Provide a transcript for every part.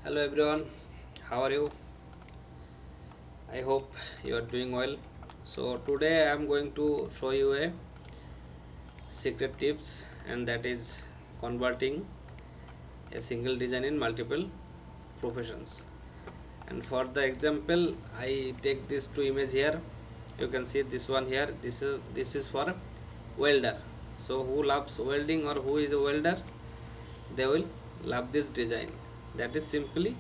Hello everyone, how are you? I hope you are doing well. So today I am going to show you a secret tips, and that is converting a single design in multiple professions. And for the example, I take these two images here. You can see this one here. This is for welder. So who loves welding or who is a welder, they will love this design. That is simply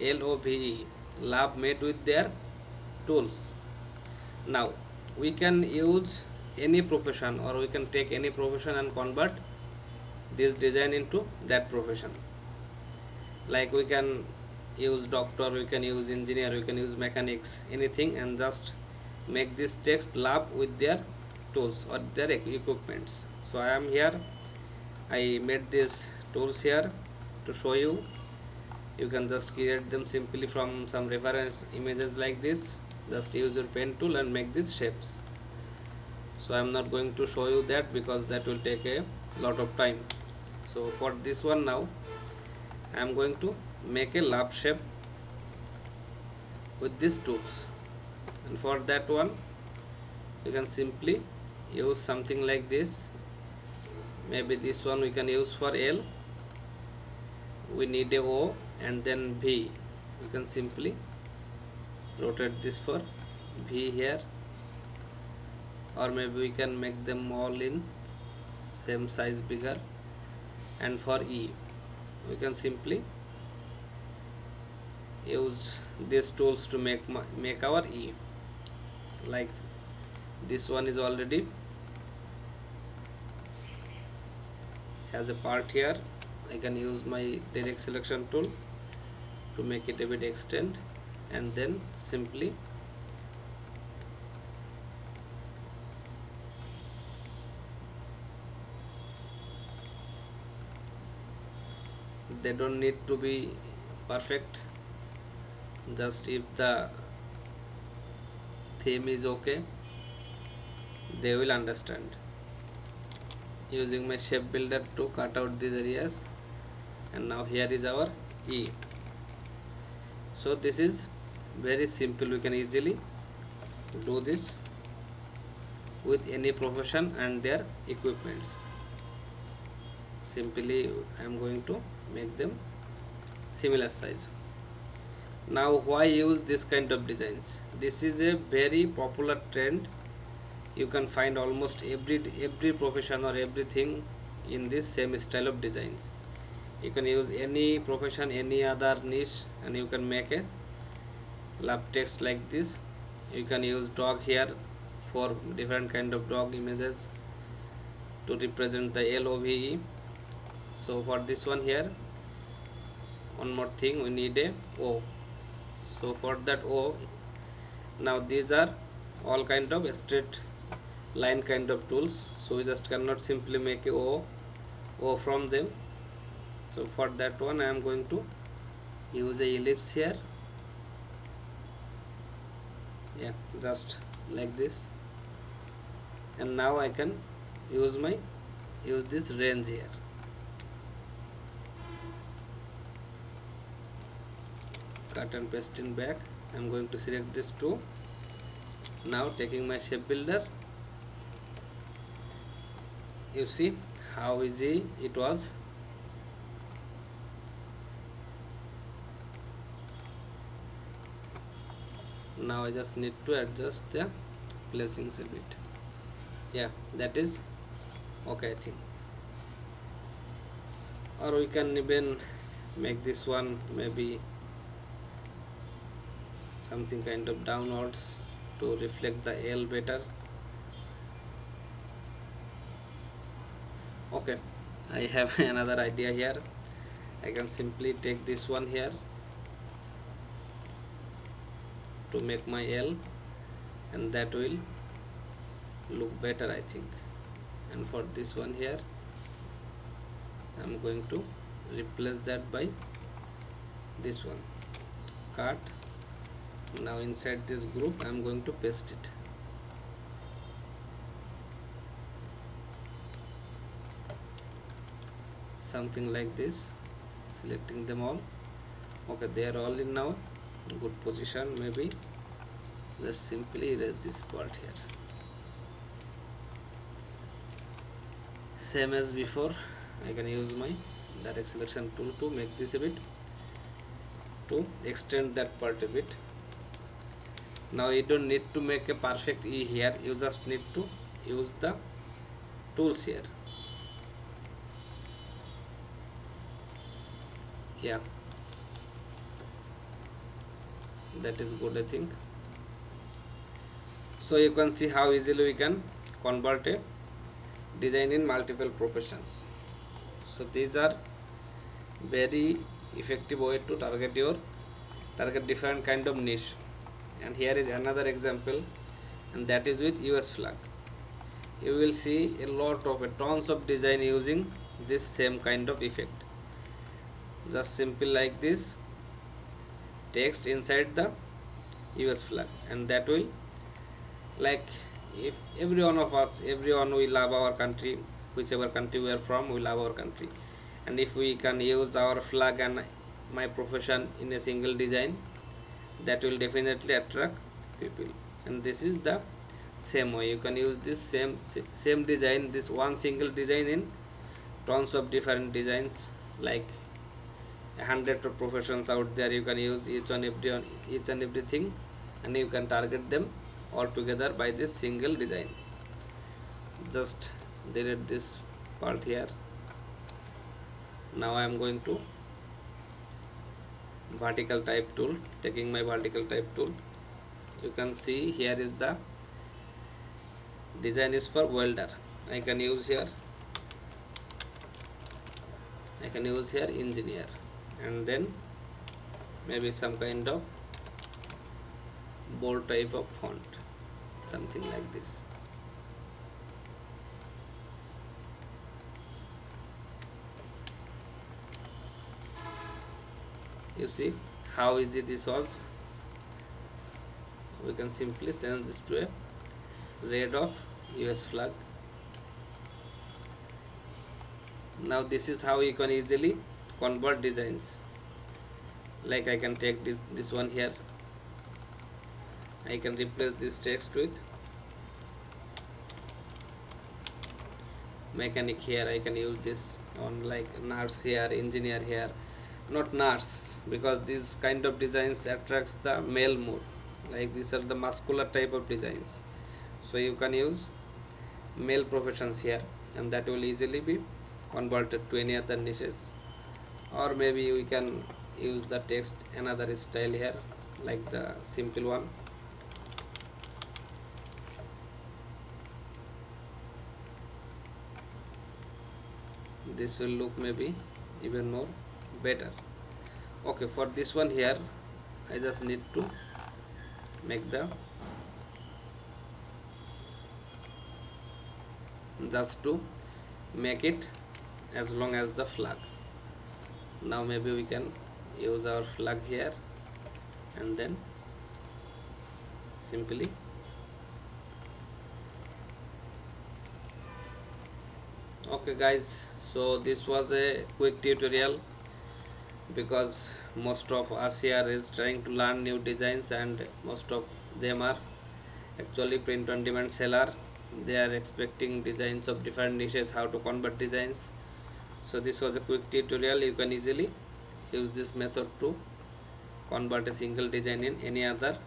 LOVE, love made with their tools. Now we can use any profession, or we can take any profession and convert this design into that profession. Like we can use doctor, we can use engineer, we can use mechanics, anything, and just make this text lab with their tools or their equipments. So I am here, I made these tools here to show you. You can just create them simply from some reference images like this. Just use your pen tool and make these shapes. So I am not going to show you that because that will take a lot of time. So for this one now I am going to make a lap shape with these tools, and for that one you can simply use something like this. Maybe this one we can use for L. We need a O and then V. We can simply rotate this for V here, or maybe we can make them all in same size bigger. And for E we can simply use these tools to make our E. Like this one is already has a part here. I can use my direct selection tool to make it a bit extend, and then simply they don't need to be perfect, just if the theme is okay, they will understand. Using my shape builder to cut out these areas, and now here is our E. So this is very simple. We can easily do this with any profession and their equipments. Simply I am going to make them similar size. Now why use this kind of designs? This is a very popular trend. You can find almost every profession or everything in this same style of designs. You can use any profession, any other niche, and you can make a lab text like this. You can use dog here for different kind of dog images to represent the LOVE. So for this one here, one more thing, we need a O. So for that O, now these are all kind of straight line kind of tools, so we just cannot simply make a O from them. So for that one I am going to use a ellipse here. Yeah, just like this. And now I can use this range here. Cut and paste in back. I'm going to select this two. Now taking my shape builder, you see how easy it was. Now I just need to adjust the placings a bit. Yeah, that is okay, I think. Or we can even make this one maybe something kind of downwards to reflect the L better. Okay, I have another idea here. I can simply take this one here to make my L, and that will look better, I think. And for this one here, I'm going to replace that by this one. Cut. Now inside this group I'm going to paste it. Something like this, selecting them all. Okay, they are all in now good position. Maybe just simply erase this part here. Same as before, I can use my direct selection tool to make this a bit, to extend that part a bit. Now you don't need to make a perfect E here, you just need to use the tools here. Yeah, that is good, I think. So you can see how easily we can convert a design in multiple professions. So these are very effective way to target different kind of niche. And here is another example, and that is with US flag. You will see a lot of tons of design using this same kind of effect. Just simple like this text inside the US flag, and that will, like, if every one of us, everyone, we love our country, whichever country we are from, we love our country. And if we can use our flag and my profession in a single design, that will definitely attract people. And this is the same way you can use this same design, this one single design, in tons of different designs, like a hundred of professions out there. You can use each and everything, and you can target them all together by this single design. Just delete this part here. Now I am going to vertical type tool. Taking my vertical type tool, you can see here is the design is for welder. I can use here engineer, and then maybe some kind of bold type of font, something like this. You see how easy this was. We can simply change this to a red of US flag. Now this is how you can easily convert designs. Like I can take this one here, I can replace this text with mechanic here. I can use this on like nurse here, engineer here. Not nurse, because these kind of designs attracts the male more, like these are the muscular type of designs. So you can use male professions here, and that will easily be converted to any other niches. Or maybe we can use the text another style here, like the simple one. This will look maybe even more better. Okay, for this one here, I just need to make the, just to make it as long as the flag. Now maybe we can use our flag here, and then simply okay guys, so this was a quick tutorial, because most of us here is trying to learn new designs, and most of them are actually print on demand seller. They are expecting designs of different niches, how to convert designs. So this was a quick tutorial. You can easily use this method to convert a single design in any other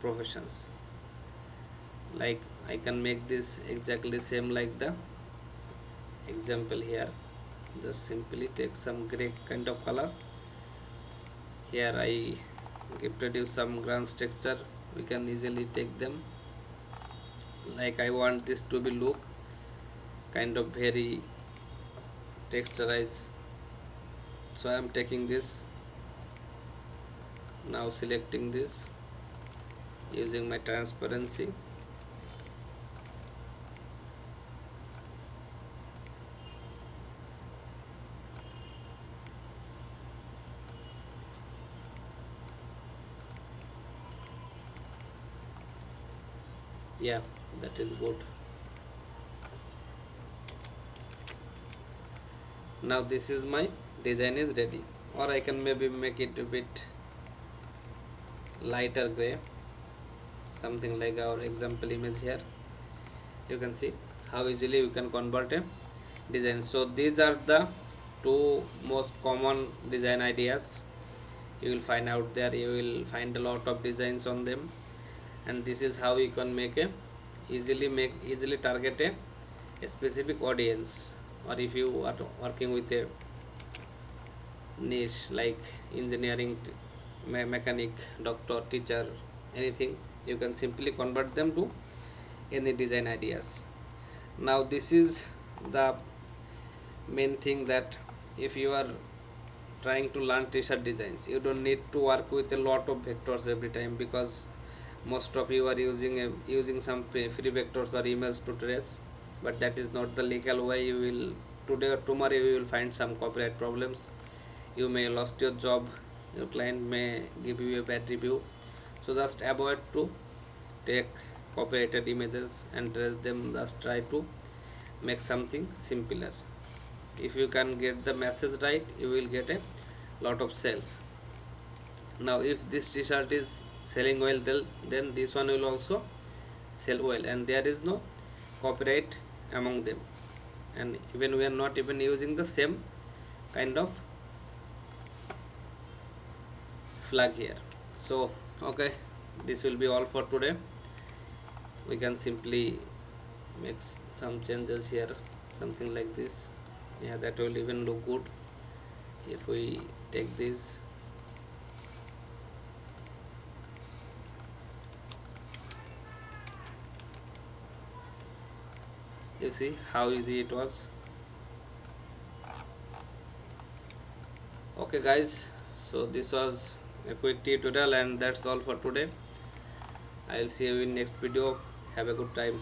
professions. Like I can make this exactly same like the example here. Just simply take some gray kind of color. Here I gifted you some grants texture. We can easily take them. Like I want this to be look kind of very texturized, so I am taking this. Now selecting this using my transparency. Yeah, that is good. Now this is my design is ready. or I can maybe make it a bit lighter gray, something like our example image here. You can see how easily you can convert a design. So these are the two most common design ideas you will find out there. You will find a lot of designs on them, and this is how you can easily target a specific audience. Or if you are working with a niche like engineering, mechanic, doctor, teacher, anything, you can simply convert them to any design ideas. Now this is the main thing, that if you are trying to learn t-shirt designs, you don't need to work with a lot of vectors every time, because most of you are using some free vectors or images to trace, but that is not the legal way. You will today or tomorrow you will find some copyright problems. You may lost your job, your client may give you a bad review. So just avoid to take copyrighted images and trace them. Just try to make something simpler. If you can get the message right, you will get a lot of sales. Now if this t-shirt is selling well, then this one will also sell well, and there is no copyright among them, and even we are not even using the same kind of flag here. So okay, this will be all for today. We can simply make some changes here, something like this. Yeah, that will even look good. If we take this, you see how easy it was. Okay guys, so this was a quick tutorial, and that's all for today. I'll see you in next video. Have a good time.